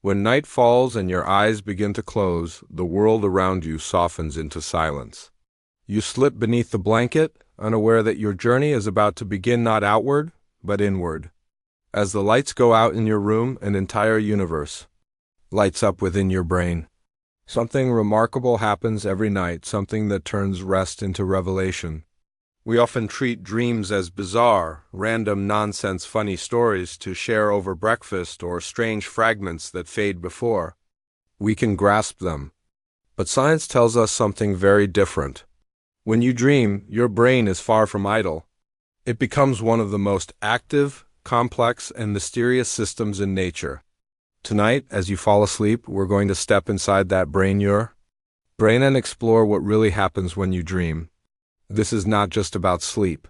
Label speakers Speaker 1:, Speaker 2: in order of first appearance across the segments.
Speaker 1: When night falls and your eyes begin to close, the world around you softens into silence. You slip beneath the blanket, unaware that your journey is about to begin not outward, but inward. As the lights go out in your room, an entire universe lights up within your brain. Something remarkable happens every night, something that turns rest into revelation. We often treat dreams as bizarre, random nonsense funny stories to share over breakfast or strange fragments that fade before we can grasp them. But science tells us something very different. When you dream, your brain is far from idle. It becomes one of the most active, complex, and mysterious systems in nature. Tonight, as you fall asleep, we're going to step inside that your brain and explore what really happens when you dream. This is not just about sleep.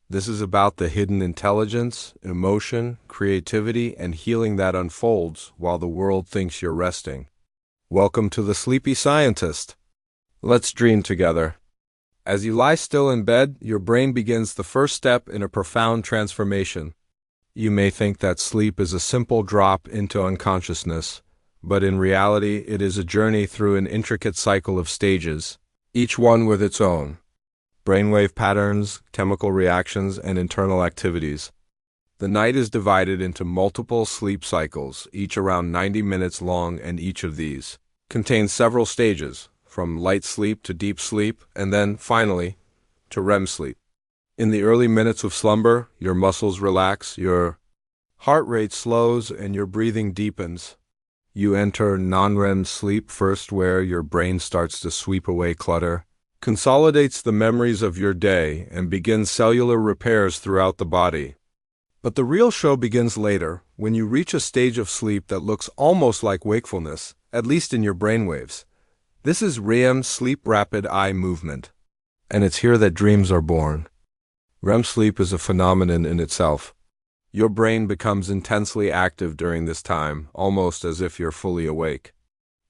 Speaker 1: This is about the hidden intelligence, emotion, creativity, and healing that unfolds while the world thinks you're resting. Welcome to the Sleepy Scientist. Let's dream together. As you lie still in bed, your brain begins the first step in a profound transformation. You may think that sleep is a simple drop into unconsciousness, but in reality it is a journey through an intricate cycle of stages, each one with its own brainwave patterns, chemical reactions, and internal activities. The night is divided into multiple sleep cycles, each around 90 minutes long, and each of these contains several stages, from light sleep to deep sleep, and then, finally, to REM sleep. In the early minutes of slumber, your muscles relax, your heart rate slows, and your breathing deepens. You enter non-REM sleep first, where your brain starts to sweep away clutter, consolidates the memories of your day, and begins cellular repairs throughout the body. But the real show begins later, when you reach a stage of sleep that looks almost like wakefulness, at least in your brainwaves. This is REM sleep, rapid eye movement. And it's here that dreams are born. REM sleep is a phenomenon in itself. Your brain becomes intensely active during this time, almost as if you're fully awake.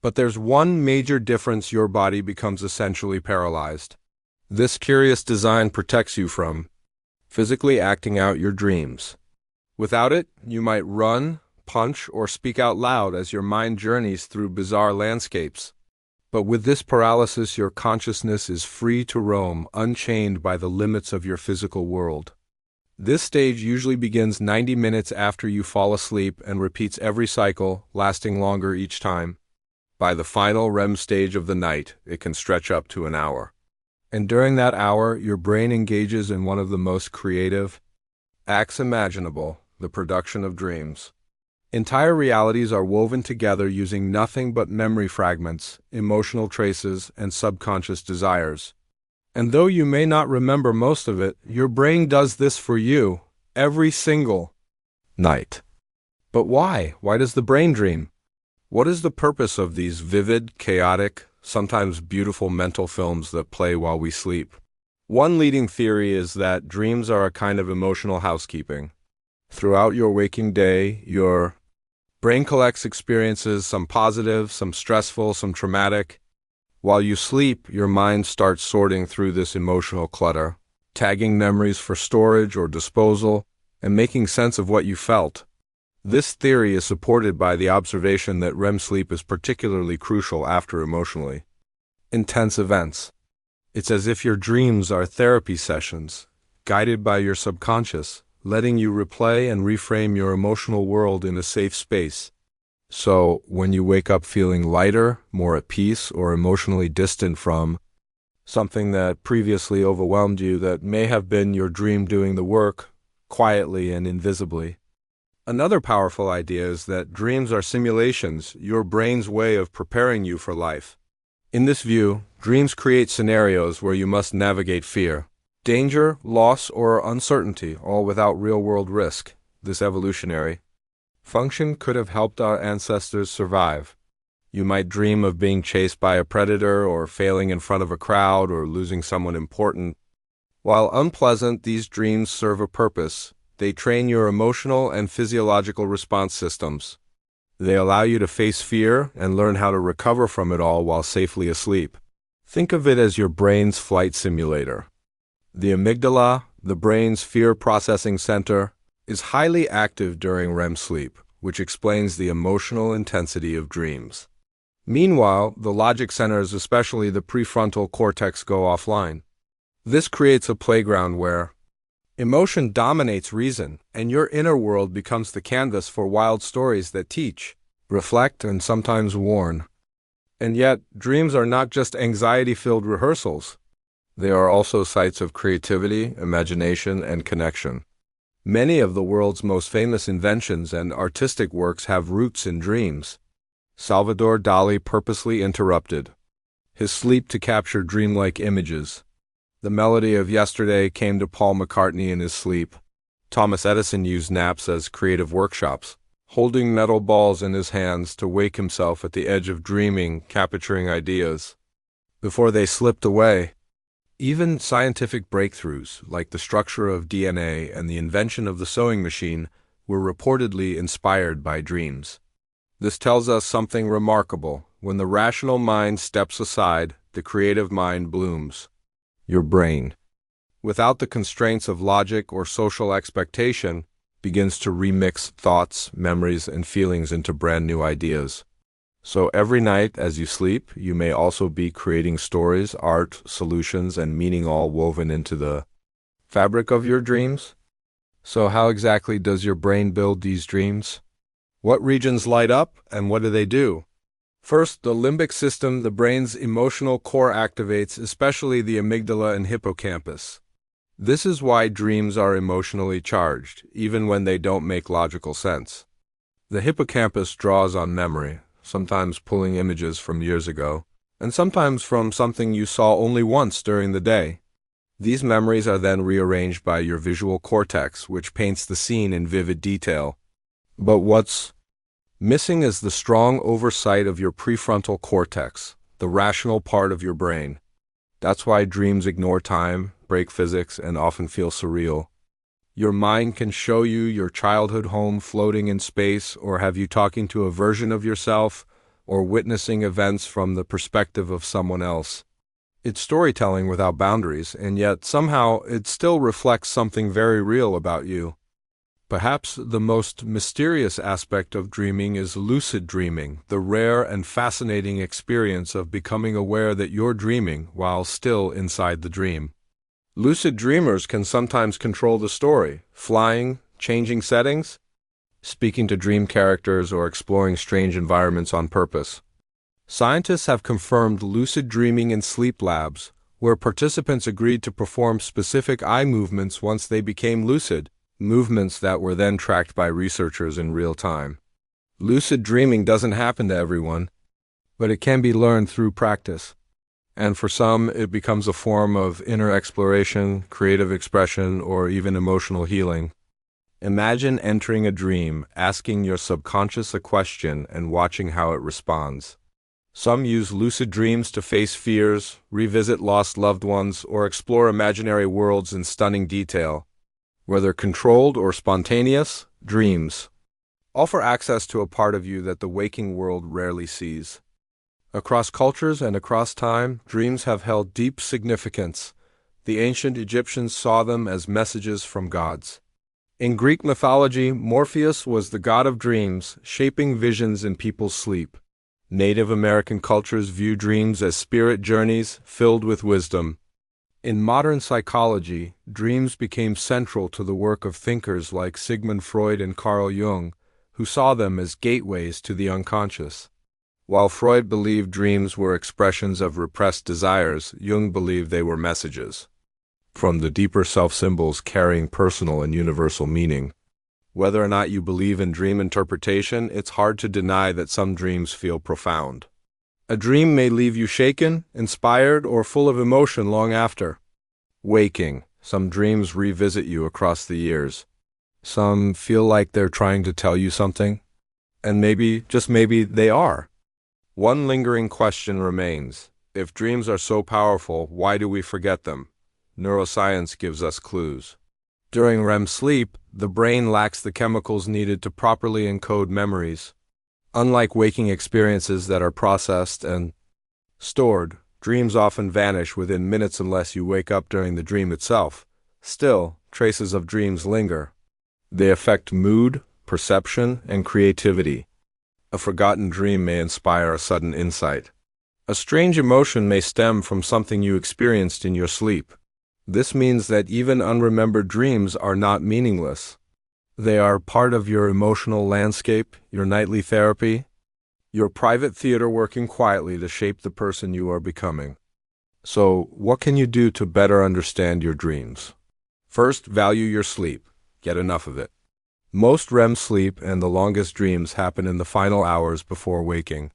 Speaker 1: But there's one major difference: your body becomes essentially paralyzed. This curious design protects you from physically acting out your dreams. Without it, you might run, punch, or speak out loud as your mind journeys through bizarre landscapes. But with this paralysis, your consciousness is free to roam, unchained by the limits of your physical world. This stage usually begins 90 minutes after you fall asleep and repeats every cycle, lasting longer each time. By the final REM stage of the night, it can stretch up to an hour. And during that hour, your brain engages in one of the most creative acts imaginable: the production of dreams. Entire realities are woven together using nothing but memory fragments, emotional traces, and subconscious desires. And though you may not remember most of it, your brain does this for you every single night. But why? Why does the brain dream? What is the purpose of these vivid, chaotic, sometimes beautiful mental films that play while we sleep? One leading theory is that dreams are a kind of emotional housekeeping. Throughout your waking day, your brain collects experiences, some positive, some stressful, some traumatic. While you sleep, your mind starts sorting through this emotional clutter, tagging memories for storage or disposal, and making sense of what you felt. This theory is supported by the observation that REM sleep is particularly crucial after emotionally intense events. It's as if your dreams are therapy sessions, guided by your subconscious, letting you replay and reframe your emotional world in a safe space. So, when you wake up feeling lighter, more at peace, or emotionally distant from something that previously overwhelmed you, that may have been your dream doing the work, quietly and invisibly. Another powerful idea is that dreams are simulations, your brain's way of preparing you for life. In this view, dreams create scenarios where you must navigate fear, danger, loss, or uncertainty, all without real-world risk. This evolutionary function could have helped our ancestors survive. You might dream of being chased by a predator, or failing in front of a crowd, or losing someone important. While unpleasant, these dreams serve a purpose. They train your emotional and physiological response systems. They allow you to face fear and learn how to recover from it all while safely asleep. Think of it as your brain's flight simulator. The amygdala, the brain's fear processing center, is highly active during REM sleep, which explains the emotional intensity of dreams. Meanwhile, the logic centers, especially the prefrontal cortex, go offline. This creates a playground where emotion dominates reason, and your inner world becomes the canvas for wild stories that teach, reflect, and sometimes warn. And yet, dreams are not just anxiety-filled rehearsals. They are also sites of creativity, imagination, and connection. Many of the world's most famous inventions and artistic works have roots in dreams. Salvador Dali purposely interrupted his sleep to capture dreamlike images. The melody of yesterday came to Paul McCartney in his sleep. Thomas Edison used naps as creative workshops, holding metal balls in his hands to wake himself at the edge of dreaming, capturing ideas before they slipped away. Even scientific breakthroughs, like the structure of DNA and the invention of the sewing machine, were reportedly inspired by dreams. This tells us something remarkable. When the rational mind steps aside, the creative mind blooms. Your brain, without the constraints of logic or social expectation, begins to remix thoughts, memories, and feelings into brand new ideas. So every night as you sleep, you may also be creating stories, art, solutions, and meaning all woven into the fabric of your dreams. So how exactly does your brain build these dreams? What regions light up, and what do they do? First, the limbic system, the brain's emotional core, activates, especially the amygdala and hippocampus. This is why dreams are emotionally charged, even when they don't make logical sense. The hippocampus draws on memory, sometimes pulling images from years ago, and sometimes from something you saw only once during the day. These memories are then rearranged by your visual cortex, which paints the scene in vivid detail. But what's missing is the strong oversight of your prefrontal cortex, the rational part of your brain. That's why dreams ignore time, break physics, and often feel surreal. Your mind can show you your childhood home floating in space, or have you talking to a version of yourself, or witnessing events from the perspective of someone else. It's storytelling without boundaries, and yet somehow it still reflects something very real about you. Perhaps the most mysterious aspect of dreaming is lucid dreaming, the rare and fascinating experience of becoming aware that you're dreaming while still inside the dream. Lucid dreamers can sometimes control the story, flying, changing settings, speaking to dream characters, or exploring strange environments on purpose. Scientists have confirmed lucid dreaming in sleep labs, where participants agreed to perform specific eye movements once they became lucid, movements that were then tracked by researchers in real time. Lucid dreaming doesn't happen to everyone, but it can be learned through practice. And for some, it becomes a form of inner exploration, creative expression, or even emotional healing. Imagine entering a dream, asking your subconscious a question, and watching how it responds. Some use lucid dreams to face fears, revisit lost loved ones, or explore imaginary worlds in stunning detail. Whether controlled or spontaneous, dreams offer access to a part of you that the waking world rarely sees. Across cultures and across time, dreams have held deep significance. The ancient Egyptians saw them as messages from gods. In Greek mythology, Morpheus was the god of dreams, shaping visions in people's sleep. Native American cultures view dreams as spirit journeys filled with wisdom. In modern psychology, dreams became central to the work of thinkers like Sigmund Freud and Carl Jung, who saw them as gateways to the unconscious. While Freud believed dreams were expressions of repressed desires, Jung believed they were messages from the deeper self, symbols carrying personal and universal meaning. Whether or not you believe in dream interpretation, it's hard to deny that some dreams feel profound. A dream may leave you shaken, inspired, or full of emotion long after. Waking, some dreams revisit you across the years. Some feel like they're trying to tell you something, and maybe, just maybe, they are. One lingering question remains. If dreams are so powerful, why do we forget them? Neuroscience gives us clues. During REM sleep, the brain lacks the chemicals needed to properly encode memories. Unlike waking experiences that are processed and stored, dreams often vanish within minutes unless you wake up during the dream itself. Still, traces of dreams linger. They affect mood, perception, and creativity. A forgotten dream may inspire a sudden insight. A strange emotion may stem from something you experienced in your sleep. This means that even unremembered dreams are not meaningless. They are part of your emotional landscape, your nightly therapy, your private theater working quietly to shape the person you are becoming. So, what can you do to better understand your dreams? First, value your sleep. Get enough of it. Most REM sleep and the longest dreams happen in the final hours before waking.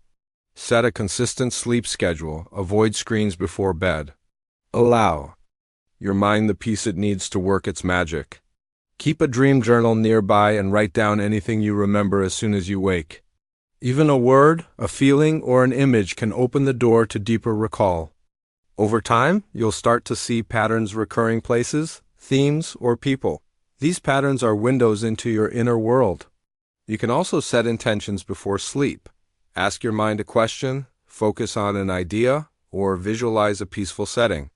Speaker 1: Set a consistent sleep schedule. Avoid screens before bed. Allow your mind the peace it needs to work its magic. Keep a dream journal nearby and write down anything you remember as soon as you wake. Even a word, a feeling, or an image can open the door to deeper recall. Over time, you'll start to see patterns, recurring places, themes, or people. These patterns are windows into your inner world. You can also set intentions before sleep. Ask your mind a question, focus on an idea, or visualize a peaceful setting.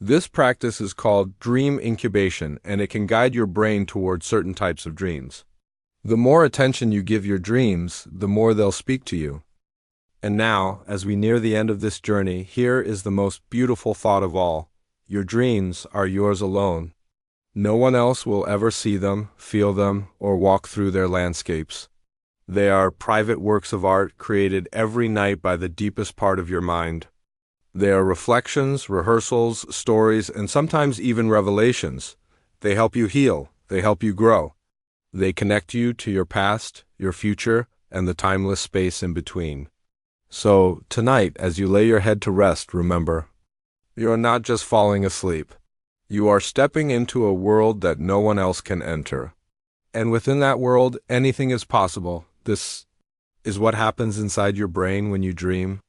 Speaker 1: This practice is called dream incubation, and it can guide your brain towards certain types of dreams. The more attention you give your dreams, the more they'll speak to you. And now, as we near the end of this journey, here is the most beautiful thought of all. Your dreams are yours alone. No one else will ever see them, feel them, or walk through their landscapes. They are private works of art created every night by the deepest part of your mind. They are reflections, rehearsals, stories, and sometimes even revelations. They help you heal. They help you grow. They connect you to your past, your future, and the timeless space in between. So, tonight, as you lay your head to rest, remember, you are not just falling asleep. You are stepping into a world that no one else can enter. And within that world, anything is possible. This is what happens inside your brain when you dream.